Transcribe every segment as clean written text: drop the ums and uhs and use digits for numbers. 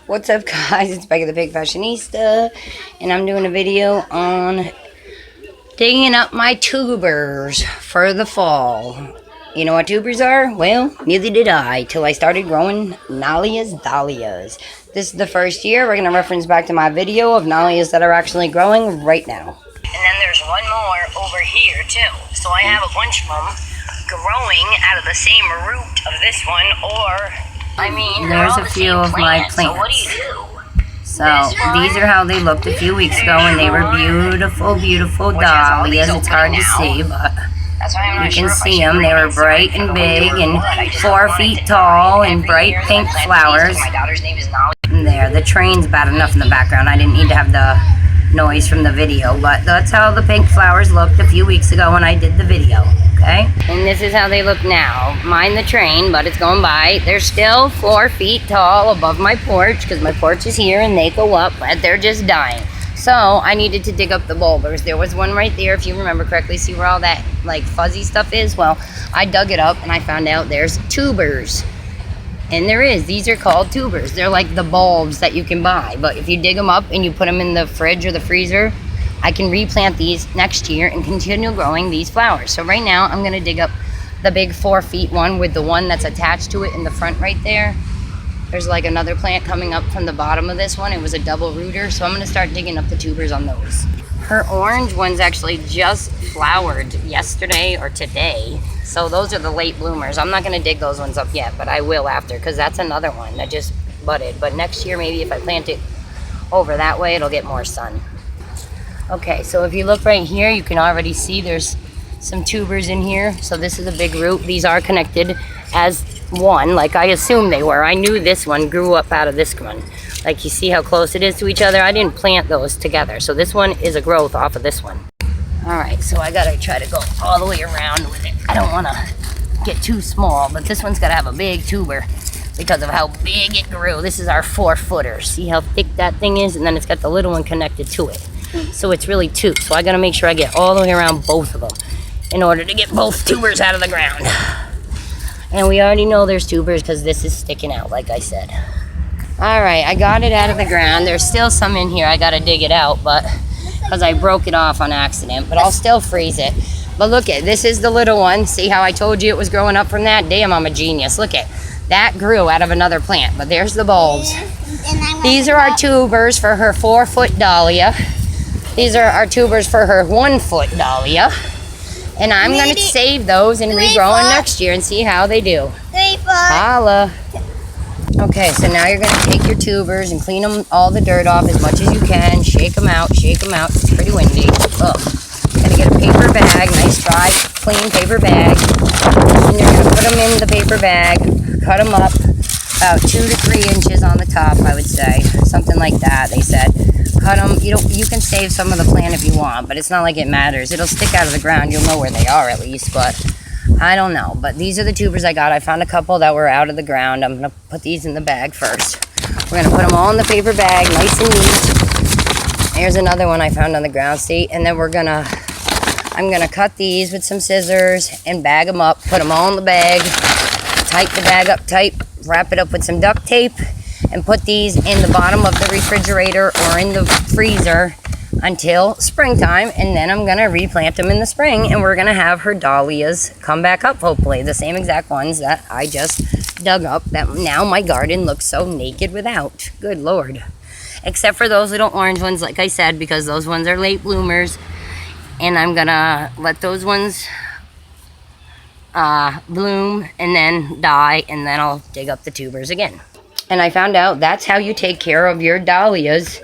What's up, guys? It's Becky the Pig Fashionista, and I'm doing a video on digging up my tubers for the fall. You know what tubers are? Well, neither did I till I started growing Naliyya's Dahlias. This is the first year. We're going to reference back to my video of Naliyya's that are actually growing right now. And then there's one more over here too. So I have a bunch of them growing out of the same root of this one, or there's a few of my plants. So what do you do? So these are how they looked a few weeks ago, and they were beautiful, beautiful dahlias. It's hard to see, but you can see them. They were bright and big and 4 feet tall and bright pink flowers. And there, the train's bad enough in the background. I didn't need to have the noise from the video, but that's how the pink flowers looked a few weeks ago when I did the video. Okay, and this is how they look now. Mind the train, but it's going by. They're still 4 feet tall above my porch because my porch is here and they go up, but they're just dying. So I needed to dig up the bulbers. There was one right there, if you remember correctly. See where all that like fuzzy stuff is? Well, I dug it up and I found out there's tubers. And these are called tubers. They're like the bulbs that you can buy, but if you dig them up and you put them in the fridge or the freezer, I can replant these next year and continue growing these flowers. So right now I'm gonna dig up the big 4 feet one with the one that's attached to it in the front right there. There's like another plant coming up from the bottom of this one. It was a double rooter, so I'm gonna start digging up the tubers on those. Her orange ones actually just flowered yesterday or today. So those are the late bloomers. I'm not gonna dig those ones up yet, but I will after, because that's another one that just budded. But next year, maybe if I plant it over that way, it'll get more sun. Okay, so if you look right here, you can already see there's some tubers in here. So this is a big root. These are connected as one, like I assumed they were. I knew this one grew up out of this one. Like, you see how close it is to each other? I didn't plant those together. So this one is a growth off of this one. All right, so I gotta try to go all the way around with it. I don't wanna get too small, but this one's gotta have a big tuber because of how big it grew. This is our 4-footer. See how thick that thing is? And then it's got the little one connected to it. So it's really 2. So I gotta make sure I get all the way around both of them in order to get both tubers out of the ground. And we already know there's tubers because this is sticking out, like I said. All right, I got it out of the ground. There's still some in here. I gotta dig it out, but because I broke it off on accident, but I'll still freeze it. But look at, this is the little one. See how I told you it was growing up from that? Damn, I'm a genius. Look at, that grew out of another plant, but there's the bulbs. These are our tubers for her 4-foot dahlia. These are our tubers for her 1-foot dahlia. And I'm going to save those and regrow them next year and see how they do. 3 foot. Holla. Okay, so now you're going to take your tubers and clean them, all the dirt off as much as you can. Shake them out, shake them out. It's pretty windy. Ugh. Going to get a paper bag, nice dry, clean paper bag. And you're going to put them in the paper bag, cut them up about 2 to 3 inches on the top, I would say. Something like that, they said. Cut them. You can save some of the plant if you want, but it's not like it matters. It'll stick out of the ground. You'll know where they are at least, but I don't know. But these are the tubers I got. I found a couple that were out of the ground. I'm going to put these in the bag first. We're going to put them all in the paper bag, nice and neat. Here's another one I found on the ground, see? And then I'm going to cut these with some scissors and bag them up, put them all in the bag, tight the bag up tight, wrap it up with some duct tape, and put these in the bottom of the refrigerator or in the freezer until springtime, and then I'm gonna replant them in the spring, and we're gonna have her dahlias come back up, hopefully the same exact ones that I just dug up that now my garden looks so naked without. Good Lord. Except for those little orange ones, like I said, because those ones are late bloomers, and I'm gonna let those ones bloom and then die, and then I'll dig up the tubers again. And I found out that's how you take care of your dahlias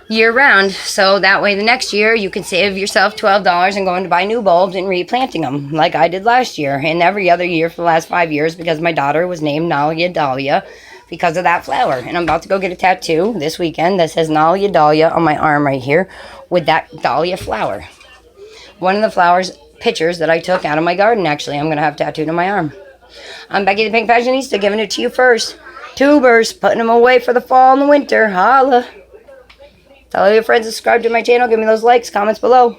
year-round. So that way the next year you can save yourself $12 and going to buy new bulbs and replanting them like I did last year and every other year for the last 5 years, because my daughter was named Naliyya Dahlia because of that flower. And I'm about to go get a tattoo this weekend that says Naliyya Dahlia on my arm right here with that dahlia flower. One of the flowers pictures that I took out of my garden, actually, I'm going to have tattooed on my arm. I'm Becky the Pink Fashionista, giving it to you first. Tubers, putting them away for the fall and the winter. Holla. Tell all your friends to subscribe to my channel. Give me those likes, comments below.